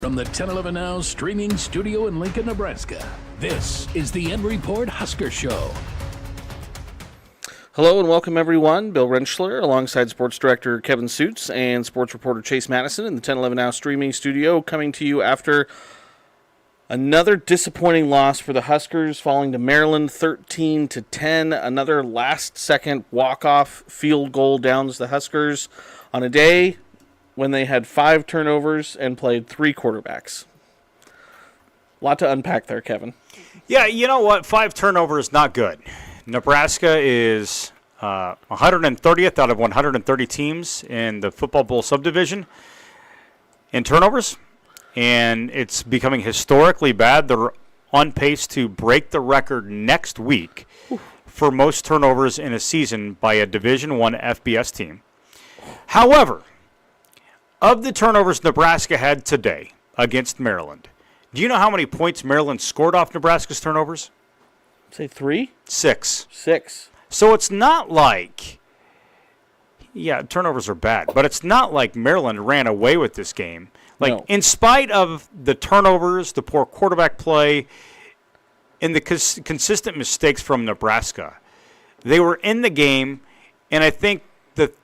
From the 1011 Now streaming studio in Lincoln, Nebraska, this is the REPORT Husker Show. Hello and welcome, everyone. Bill Rentschler alongside sports director Kevin Suits and sports reporter Chase Madison in the 1011 Now streaming studio, coming to you after another disappointing loss for the Huskers, falling to Maryland 13-10. Another last-second walk-off field goal downs the Huskers on a day when they had 5 turnovers and played 3 quarterbacks. A lot to unpack there, Kevin. Yeah, you know what? 5 turnovers is not good. Nebraska is 130th out of 130 teams in the Football Bowl subdivision in turnovers, and it's becoming historically bad. They're on pace to break the record next week for most turnovers in a season by a Division I FBS team. However, of the turnovers Nebraska had today against Maryland, do you know how many points Maryland scored off Nebraska's turnovers? Say 3? 6. 6. So it's not like, turnovers are bad, but it's not like Maryland ran away with this game. No. In spite of the turnovers, the poor quarterback play, and the consistent mistakes from Nebraska, they were in the game, and I think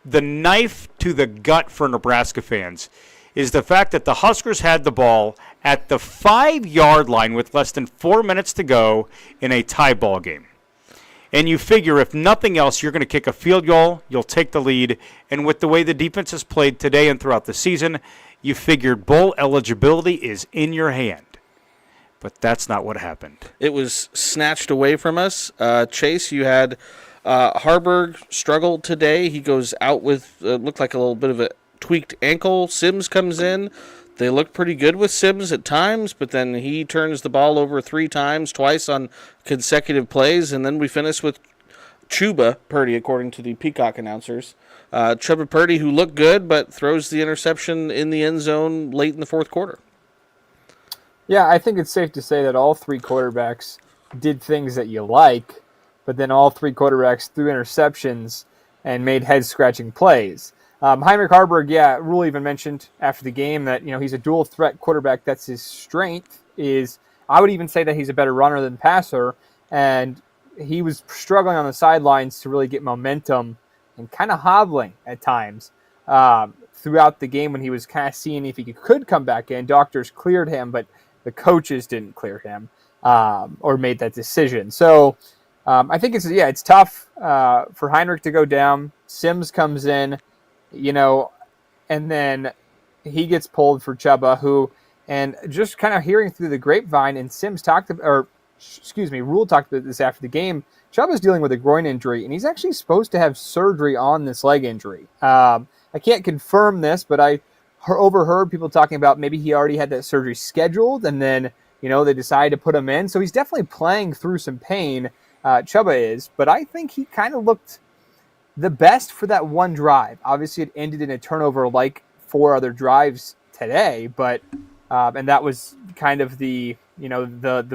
the knife to the gut for Nebraska fans is the fact that the Huskers had the ball at the 5-yard line with less than 4 minutes to go in a tie ball game. And you figure if nothing else, you're going to kick a field goal, you'll take the lead, and with the way the defense has played today and throughout the season, you figured bowl eligibility is in your hand. But that's not what happened. It was snatched away from us. Chase, you had Harburg struggle today. He goes out with, looked like a little bit of a tweaked ankle. Sims comes in. They look pretty good with Sims at times, but then he turns the ball over 3 times, twice on consecutive plays, and then we finish with Chuba Purdy, according to the Peacock announcers. Chuba Purdy, who looked good, but throws the interception in the end zone late in the fourth quarter. Yeah, I think it's safe to say that all 3 quarterbacks did things that you like, but then all 3 quarterbacks threw interceptions and made head-scratching plays. Heinrich Harburg, Rhule even mentioned after the game that, he's a dual-threat quarterback. That's his strength. I would even say that he's a better runner than passer, and he was struggling on the sidelines to really get momentum and kind of hobbling at times throughout the game when he was kind of seeing if he could come back in. Doctors cleared him, but the coaches didn't clear him or made that decision. So I think it's tough for Heinrich to go down. Sims comes in, and then he gets pulled for Chuba, and just kind of hearing through the grapevine, and Rhule talked about this after the game. Chuba's dealing with a groin injury, and he's actually supposed to have surgery on this leg injury. I can't confirm this, but I overheard people talking about maybe he already had that surgery scheduled, and then, they decided to put him in. So he's definitely playing through some pain, Chuba is, but I think he kind of looked the best for that one drive. Obviously, it ended in a turnover like 4 other drives today, but and that was kind of the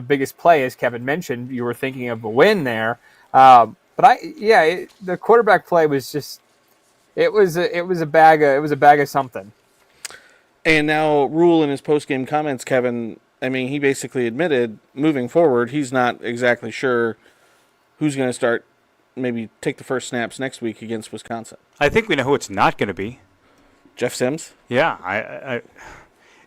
biggest play, as Kevin mentioned. You were thinking of a win there, but the quarterback play was just it was a bag of something. And now Rhule in his post-game comments, Kevin, he basically admitted moving forward he's not exactly sure who's going to start, maybe take the first snaps next week against Wisconsin. I think we know who it's not going to be. Jeff Sims? Yeah.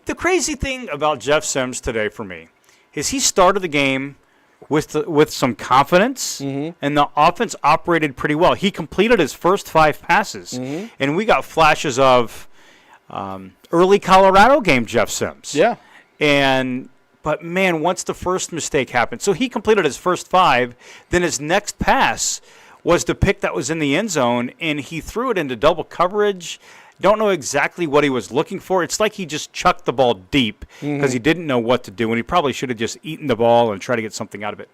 The crazy thing about Jeff Sims today for me is he started the game with some confidence, and the offense operated pretty well. He completed his first 5 passes, and we got flashes of early Colorado game Jeff Sims. Yeah. But, man, once the first mistake happened, so he completed his first 5, then his next pass was the pick that was in the end zone, and he threw it into double coverage. Don't know exactly what he was looking for. It's like he just chucked the ball deep because he didn't know what to do, and he probably should have just eaten the ball and tried to get something out of it.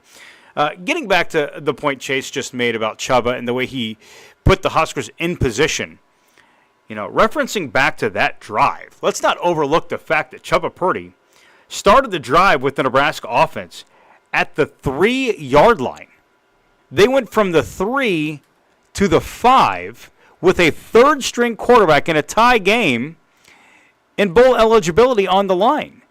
Getting back to the point Chase just made about Chuba and the way he put the Huskers in position, referencing back to that drive, let's not overlook the fact that Chuba Purdy started the drive with the Nebraska offense at the 3-yard line. They went from the 3 to the 5 with a third-string quarterback in a tie game and bowl eligibility on the line.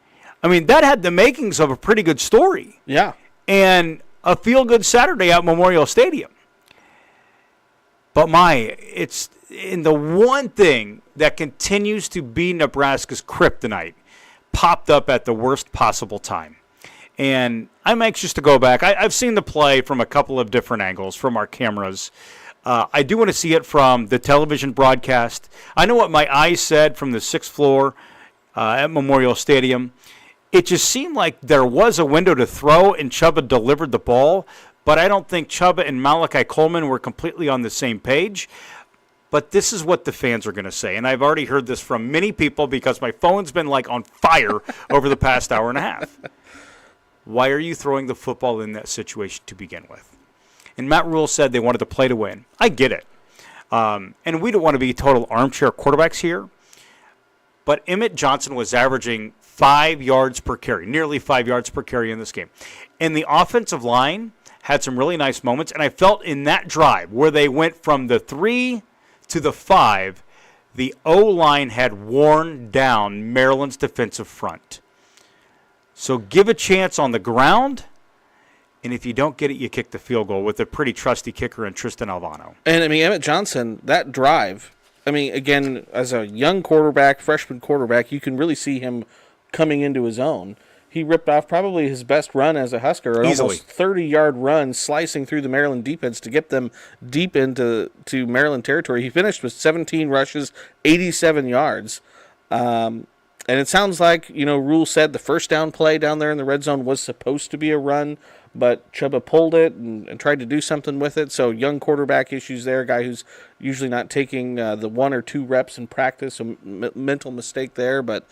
I mean, that had the makings of a pretty good story. Yeah. And a feel-good Saturday at Memorial Stadium. But it's in the one thing that continues to be Nebraska's kryptonite popped up at the worst possible time. And I'm anxious to go back. I've seen the play from a couple of different angles from our cameras. I do want to see it from the television broadcast. I know what my eyes said from the 6th floor at Memorial Stadium. It just seemed like there was a window to throw, and Chubba delivered the ball. But I don't think Chubba and Malachi Coleman were completely on the same page. But this is what the fans are going to say. And I've already heard this from many people because my phone's been like on fire over the past hour and a half. Why are you throwing the football in that situation to begin with? And Matt Rhule said they wanted to play to win. I get it. And we don't want to be total armchair quarterbacks here. But Emmett Johnson was averaging 5 yards per carry, nearly 5 yards per carry in this game. And the offensive line had some really nice moments. And I felt in that drive where they went from the 3 to the 5, the O-line had worn down Maryland's defensive front. So give a chance on the ground, and if you don't get it, you kick the field goal with a pretty trusty kicker in Tristan Alvano. And, I mean, Emmett Johnson, that drive, I mean, again, as a young quarterback, freshman quarterback, you can really see him coming into his own. He ripped off probably his best run as a Husker, an Easily. almost 30-yard run, slicing through the Maryland defense to get them deep into Maryland territory. He finished with 17 rushes, 87 yards. And it sounds like, Rhule said the first down play down there in the red zone was supposed to be a run, but Chubba pulled it and tried to do something with it. So young quarterback issues there, a guy who's usually not taking the 1 or 2 reps in practice, a mental mistake there. But,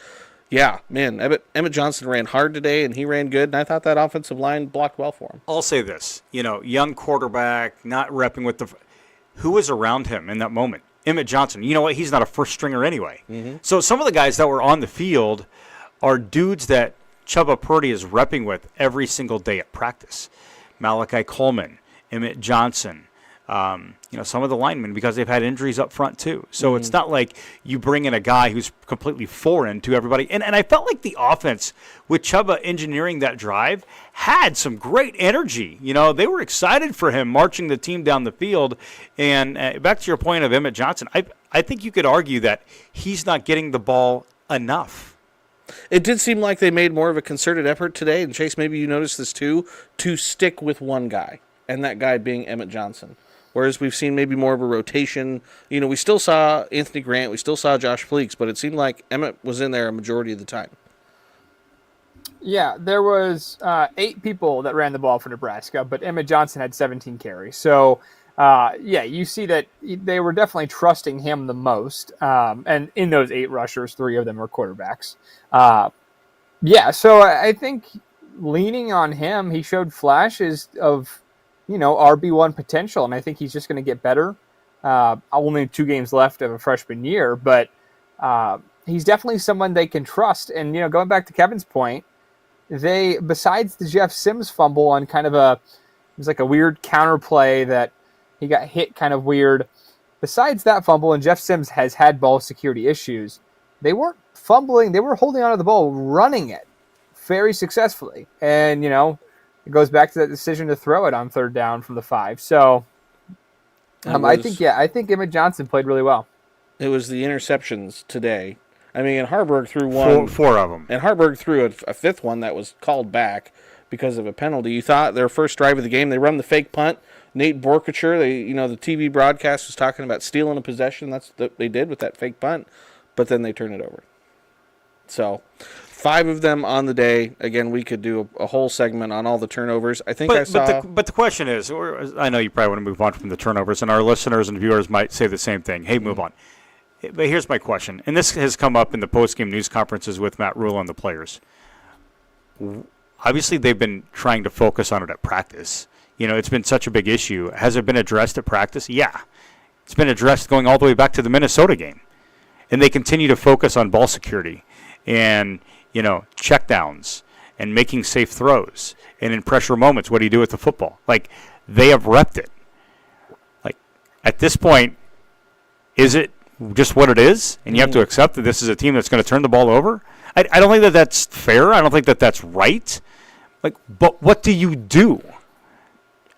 yeah, man, Emmett Johnson ran hard today, and he ran good, and I thought that offensive line blocked well for him. I'll say this, young quarterback, not repping with who was around him in that moment? Emmett Johnson. You know what? He's not a first stringer anyway. Mm-hmm. So some of the guys that were on the field are dudes that Chubba Purdy is repping with every single day at practice. Malachi Coleman, Emmett Johnson, some of the linemen, because they've had injuries up front too. So It's not like you bring in a guy who's completely foreign to everybody. And I felt like the offense, with Chubba engineering that drive, had some great energy. They were excited for him marching the team down the field. And back to your point of Emmett Johnson, I think you could argue that he's not getting the ball enough. It did seem like they made more of a concerted effort today, and Chase, maybe you noticed this too, to stick with one guy, and that guy being Emmett Johnson. Whereas we've seen maybe more of a rotation. We still saw Anthony Grant, we still saw Josh Fleeks, but it seemed like Emmett was in there a majority of the time. Yeah, there was 8 people that ran the ball for Nebraska, but Emmett Johnson had 17 carries. So, you see that they were definitely trusting him the most. And in those 8 rushers, 3 of them were quarterbacks. So I think leaning on him, he showed flashes of RB1 potential, and I think he's just going to get better. Only 2 games left of a freshman year, but he's definitely someone they can trust. And, going back to Kevin's point, they, besides the Jeff Sims fumble on it was like a weird counter play that he got hit kind of weird. Besides that fumble, and Jeff Sims has had ball security issues, they weren't fumbling. They were holding onto the ball, running it very successfully. And, it goes back to that decision to throw it on 3rd down from the 5. So I think Emmett Johnson played really well. It was the interceptions today. I mean, and Harburg threw one. 4 of them. And Harburg threw a 5th one that was called back because of a penalty. You thought their first drive of the game, they run the fake punt. Nate Borkacher, the TV broadcast was talking about stealing a possession. That's what they did with that fake punt. But then they turned it over. So 5 of them on the day. Again, we could do a whole segment on all the turnovers. I think I saw. But the question is, I know you probably want to move on from the turnovers, and our listeners and viewers might say the same thing. Hey, move on. But here's my question, and this has come up in the post-game news conferences with Matt Rhule and the players. Obviously, they've been trying to focus on it at practice. It's been such a big issue. Has it been addressed at practice? Yeah. It's been addressed going all the way back to the Minnesota game. And they continue to focus on ball security and, checkdowns and making safe throws. And in pressure moments, what do you do with the football? They have repped it. At this point, is it just what it is? And you have to accept that this is a team that's going to turn the ball over? I don't think that that's fair. I don't think that that's right. Like, but what do you do?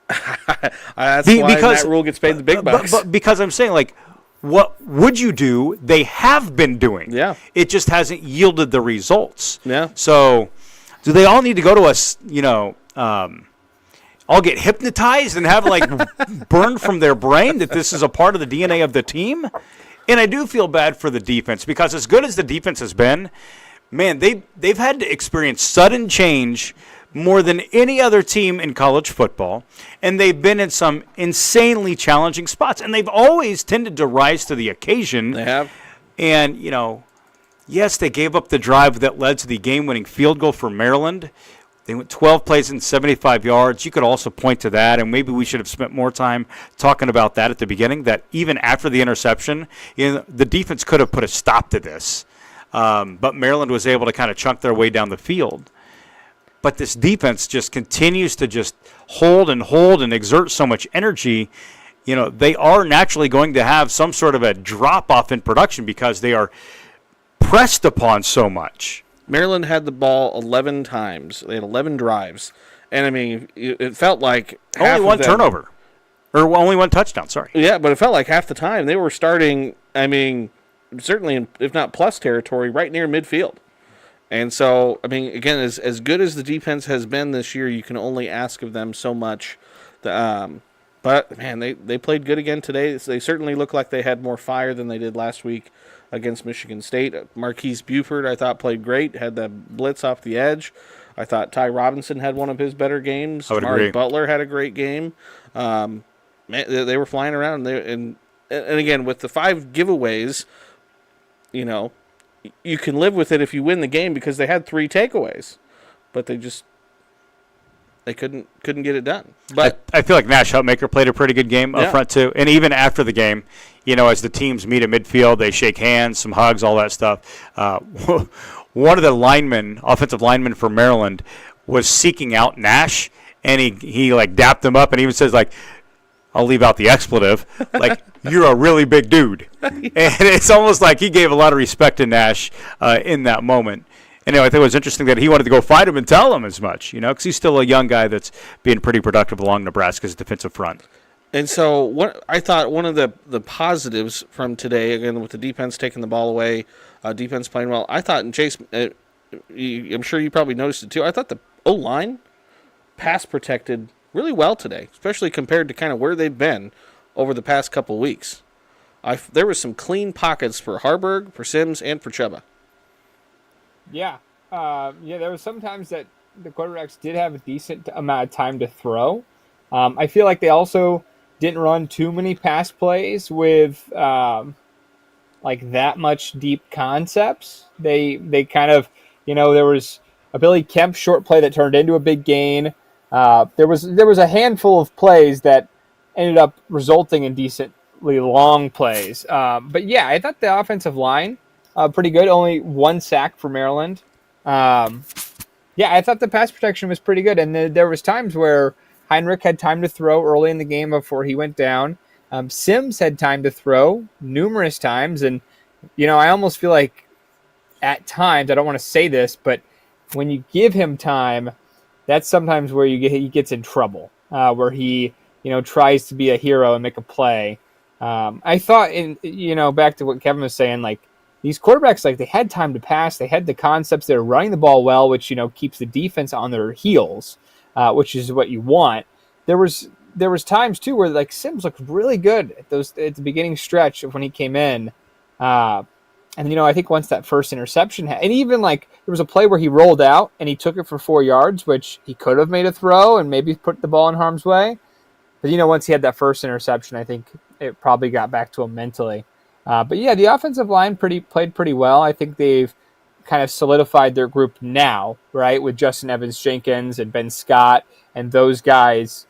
That's why Matt Rhule gets paid the big bucks. But because I'm saying, like, what would you do? They have been doing. Yeah. It just hasn't yielded the results. Yeah. So, do they all need to go to us? All get hypnotized and have like burned from their brain that this is a part of the DNA of the team? And I do feel bad for the defense because as good as the defense has been, man, they've had to experience sudden change more than any other team in college football, and they've been in some insanely challenging spots, and they've always tended to rise to the occasion. They have. And, yes, they gave up the drive that led to the game-winning field goal for Maryland. They went 12 plays in 75 yards. You could also point to that, and maybe we should have spent more time talking about that at the beginning, that even after the interception, the defense could have put a stop to this. But Maryland was able to kind of chunk their way down the field. But this defense just continues to just hold and exert so much energy. They are naturally going to have some sort of a drop-off in production because they are pressed upon so much. Maryland had the ball 11 times. They had 11 drives. And, I mean, it felt like only one turnover. Or only one touchdown, sorry. Yeah, but it felt like half the time they were starting, I mean, certainly, if not plus territory, right near midfield. And so, I mean, again, as good as the defense has been this year, you can only ask of them so much. But, man, they played good again today. They certainly look like they had more fire than they did last week against Michigan State. Marquise Buford, I thought, played great, had the blitz off the edge. I thought Ty Robinson had one of his better games. I would Mark agree. Butler had a great game. Man, they were flying around. And again, with the 5 giveaways, you can live with it if you win the game because they had 3 takeaways, but they couldn't get it done. But I feel like Nash Helpmaker played a pretty good game up front too, and even after the game, as the teams meet at midfield, they shake hands, some hugs, all that stuff. One of the offensive linemen for Maryland, was seeking out Nash, and he like dapped him up, and even says like, I'll leave out the expletive, like, you're a really big dude. And it's almost like he gave a lot of respect to Nash in that moment. And I think it was interesting that he wanted to go fight him and tell him as much, because he's still a young guy that's being pretty productive along Nebraska's defensive front. And so I thought one of the positives from today, again, with the defense taking the ball away, defense playing well, I thought, and Chase, I'm sure you probably noticed it too, I thought the O-line pass protected really well today, especially compared to kind of where they've been over the past couple weeks. There was some clean pockets for Harburg, for Sims, and for Chuba. Yeah. There was sometimes that the quarterbacks did have a decent amount of time to throw. I feel like they also didn't run too many pass plays with like that much deep concepts. They kind of, there was a Billy Kemp short play that turned into a big gain. There was a handful of plays that ended up resulting in decently long plays. But yeah, I thought the offensive line pretty good. Only 1 sack for Maryland. I thought the pass protection was pretty good. And there was times where Heinrich had time to throw early in the game before he went down. Sims had time to throw numerous times. And, I almost feel like at times, I don't want to say this, but when you give him time, that's sometimes where he gets in trouble, where he, tries to be a hero and make a play. I thought, back to what Kevin was saying, like, these quarterbacks, like, they had time to pass. They had the concepts. They were running the ball well, which, keeps the defense on their heels, which is what you want. There was times, too, where, like, Sims looked really good at the beginning stretch of when he came in. And, I think once that first interception, and even, like, there was a play where he rolled out and he took it for 4 yards, which he could have made a throw and maybe put the ball in harm's way. But, once he had that first interception, I think it probably got back to him mentally. But, yeah, the offensive line played pretty well. I think they've kind of solidified their group now, right, with Justin Evans-Jenkins and Ben Scott and those guys.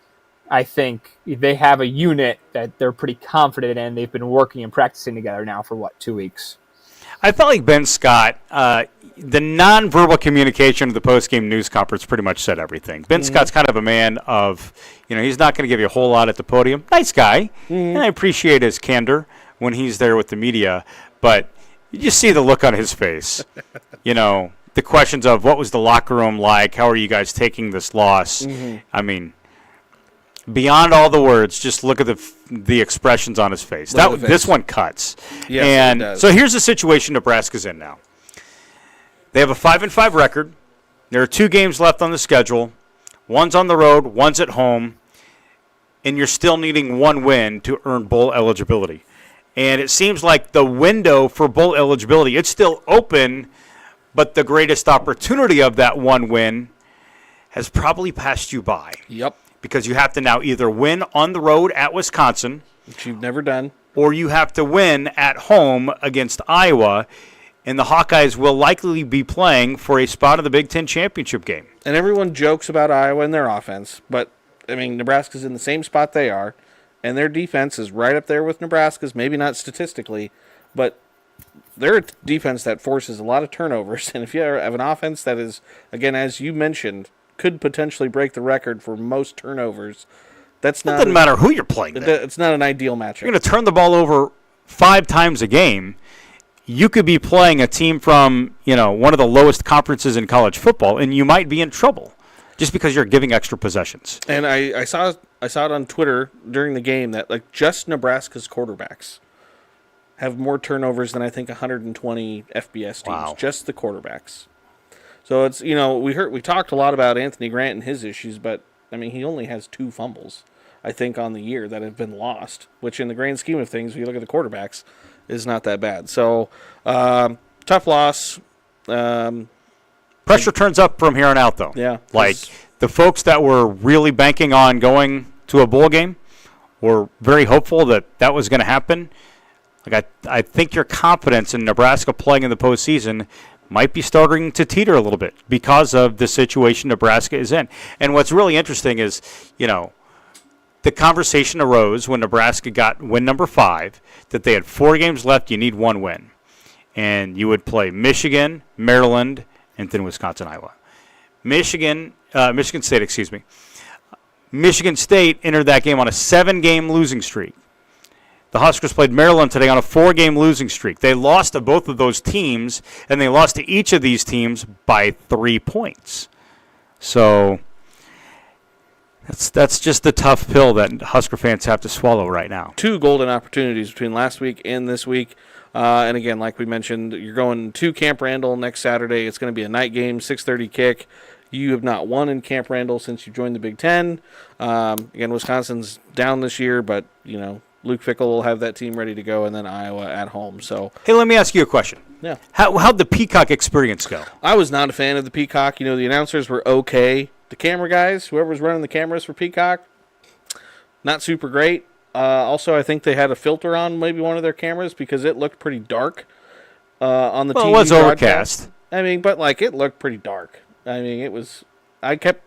I think they have a unit that they're pretty confident in. They've been working and practicing together now for, 2 weeks? I felt like Ben Scott, the nonverbal communication of the post-game news conference pretty much said everything. Ben Scott's kind of a man of, he's not going to give you a whole lot at the podium. Nice guy, and I appreciate his candor when he's there with the media. But, You just see the look on his face. The questions of what was the locker room like? How are you guys taking this loss? Mm-hmm. I mean, beyond all the words, just look at the expressions on his face. This one cuts. Yes, and it does. so here's the situation Nebraska's in now. They have a 5-5 record. There are 2 games left on the schedule. One's on the road, one's at home, and you're still needing 1 win to earn bowl eligibility. And it seems like the window for bowl eligibility, it's still open, but the greatest opportunity of that 1 win has probably passed you by. Yep. Because you have to now either win on the road at Wisconsin, Which you've never done. or you have to win at home against Iowa, and the Hawkeyes will likely be playing for a spot in the Big Ten championship game. And everyone jokes about Iowa and their offense, but, I mean, Nebraska's in the same spot they are, and their defense is right up there with Nebraska's, maybe not statistically, but they're a defense that forces a lot of turnovers, and if you have an offense that is, again, as you mentioned, could potentially break the record for most turnovers, it doesn't matter who you're playing. It's not an ideal matchup. You're going to turn the ball over 5 times a game. You could be playing a team from, one of the lowest conferences in college football, and you might be in trouble just because you're giving extra possessions. And I saw it on Twitter during the game that just Nebraska's quarterbacks have more turnovers than I think 120 FBS teams. Wow. Just the quarterbacks. So it's we talked a lot about Anthony Grant and his issues, but I mean he only has 2 fumbles I think on the year that have been lost, which in the grand scheme of things, if you look at the quarterbacks, is not that bad. So tough loss. Pressure turns up from here on out, though. Yeah. Like the folks that were really banking on going to a bowl game were very hopeful that was going to happen. I think your confidence in Nebraska playing in the postseason might be starting to teeter a little bit because of the situation Nebraska is in. And what's really interesting is, the conversation arose when Nebraska got win number 5 that they had 4 games left. You need 1 win. And you would play Michigan, Maryland, and then Wisconsin, Iowa. Michigan State, Michigan State entered that game on a 7-game losing streak. The Huskers played Maryland today on a 4-game losing streak. They lost to both of those teams, and they lost to each of these teams by 3 points. So that's just the tough pill that Husker fans have to swallow right now. 2 golden opportunities between last week and this week. And again, like we mentioned, you're going to Camp Randall next Saturday. It's going to be a night game, 6:30 kick. You have not won in Camp Randall since you joined the Big Ten. Again, Wisconsin's down this year, but, Luke Fickell will have that team ready to go, and then Iowa at home. So, hey, let me ask you a question. Yeah. How'd the Peacock experience go? I was not a fan of the Peacock. The announcers were okay. The camera guys, whoever was running the cameras for Peacock, not super great. Also, I think they had a filter on maybe one of their cameras because it looked pretty dark on the TV. Well, it was broadcast. overcast. But it looked pretty dark. I kept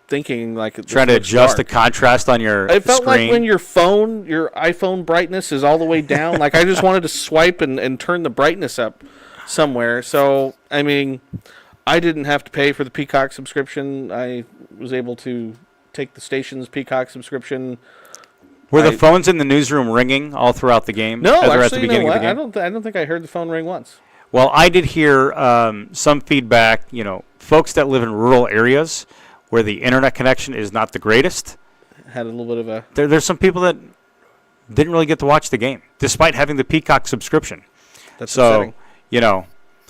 thinking trying to adjust the contrast on your screen. It felt like when your iPhone brightness is all the way down. I just wanted to swipe and turn the brightness up somewhere. So, I didn't have to pay for the Peacock subscription. I was able to take the station's Peacock subscription. Were the phones in the newsroom ringing all throughout the game? No, actually, at the beginning of the game? I don't think I heard the phone ring once. Well, I did hear some feedback. Folks that live in rural areas where the internet connection is not the greatest. Had a little bit of a... There's some people that didn't really get to watch the game, despite having the Peacock subscription. That's upsetting.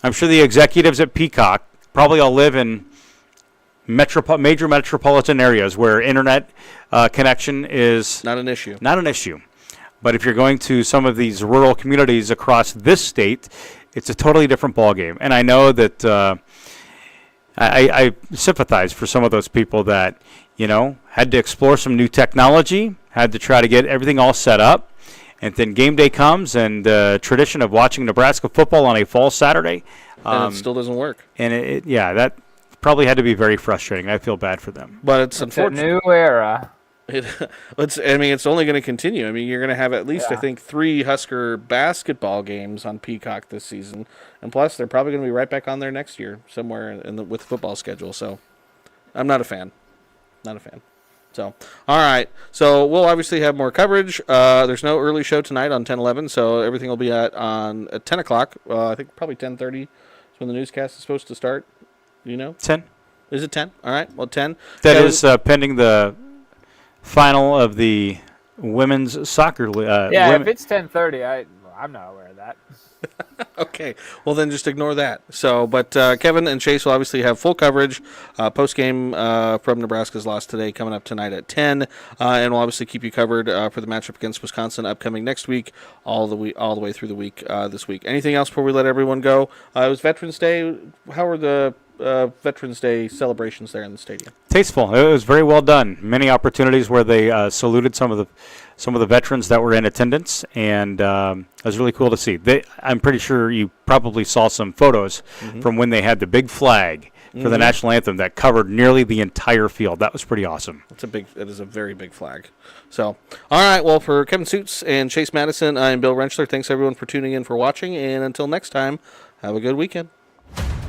I'm sure the executives at Peacock probably all live in major metropolitan areas where internet connection is not an issue. Not an issue. But if you're going to some of these rural communities across this state, it's a totally different ballgame. And I know that I sympathize for some of those people that, had to explore some new technology, had to try to get everything all set up. And then game day comes, and the tradition of watching Nebraska football on a fall Saturday. And it still doesn't work. And that probably had to be very frustrating. I feel bad for them. But it's unfortunate. A new era. It's only going to continue. You're going to have at least, I think, 3 Husker basketball games on Peacock this season. And plus, they're probably going to be right back on there next year somewhere with the football schedule. So I'm not a fan. So, all right. So we'll obviously have more coverage. There's no early show tonight on 10:11, so everything will be at 10 o'clock. I think probably 10:30 is when the newscast is supposed to start. Do you know? 10. Is it 10? All right. Well, 10. That is pending the final of the women's soccer league. If it's 10:30, I'm not aware of that. Okay, well then just ignore that. So, but Kevin and Chase will obviously have full coverage post game from Nebraska's loss today, coming up tonight at 10, and we'll obviously keep you covered for the matchup against Wisconsin upcoming next week, all the way through the week this week. Anything else before we let everyone go? It was Veterans Day. How were the Veterans Day celebrations there in the stadium? Tasteful. It was very well done. Many opportunities where they saluted some of the veterans that were in attendance, and it was really cool to see. I'm pretty sure you probably saw some photos from when they had the big flag for the national anthem that covered nearly the entire field. That was pretty awesome. It is a very big flag. So, all right. Well, for Kevin Suits and Chase Madison, I'm Bill Rentschler. Thanks everyone for tuning in, for watching, and until next time, have a good weekend.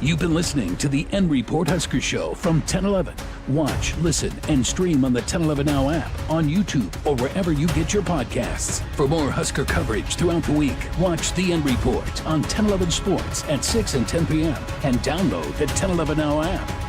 You've been listening to the REPORT Husker Show from 1011. Watch, listen, and stream on the 1011 Now app, on YouTube, or wherever you get your podcasts. For more Husker coverage throughout the week, watch the REPORT on 1011 Sports at 6 and 10 p.m. and download the 1011 Now app.